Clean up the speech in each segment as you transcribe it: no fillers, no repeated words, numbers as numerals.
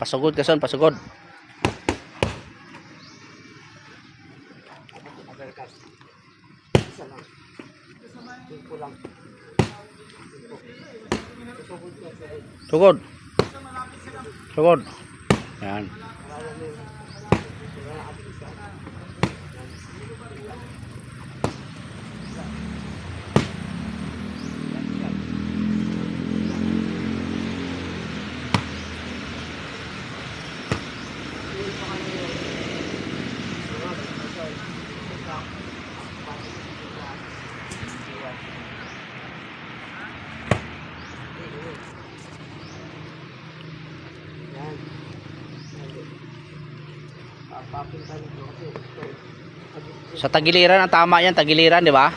Pasugod ka son, pasugod. Sugod. Sugod. Yan. Sa tagiliran ang tama yan, tagiliran, di ba?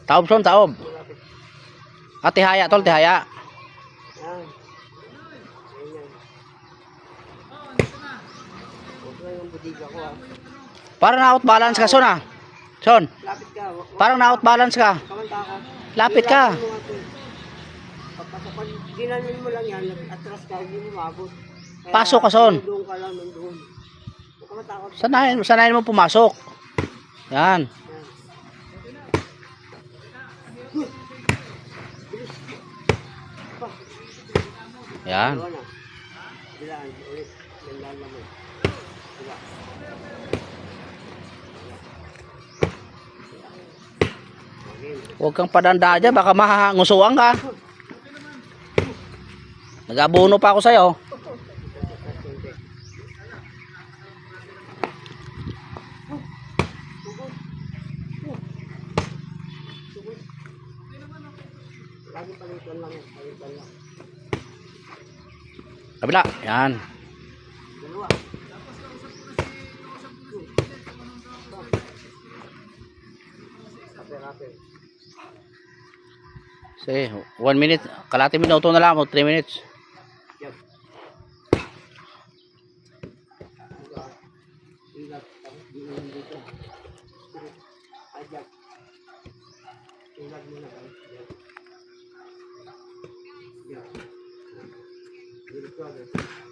Taob son, taob. Ah, tihaya tol, tihaya. Parang na-out balance ka son ah. Son. Parang na-out balance ka. Lapit ka. Pag ginanon mo lang yan, atras ka, hindi mo mabot. Pasok ka son. Doon ka lang, doon. Huwag ka matakot. Sanayin mo pumasok. Yan. Yan. Bilaan, ulit. Bilaan naman. Huwag kang padanda dyan, baka mahangusuan ka. Nag-abono pa ako sa'yo. Lagi palitan lang, palitan lang. Kabila, yan. Dalawa. Kapir-kapir. Sige, 1 minute. Kalahati minuto na lang o 3 minutes. Yan. Ingat. Ingat dito. Ajak. Ingat muna kayo. Yan. Yan. Dito.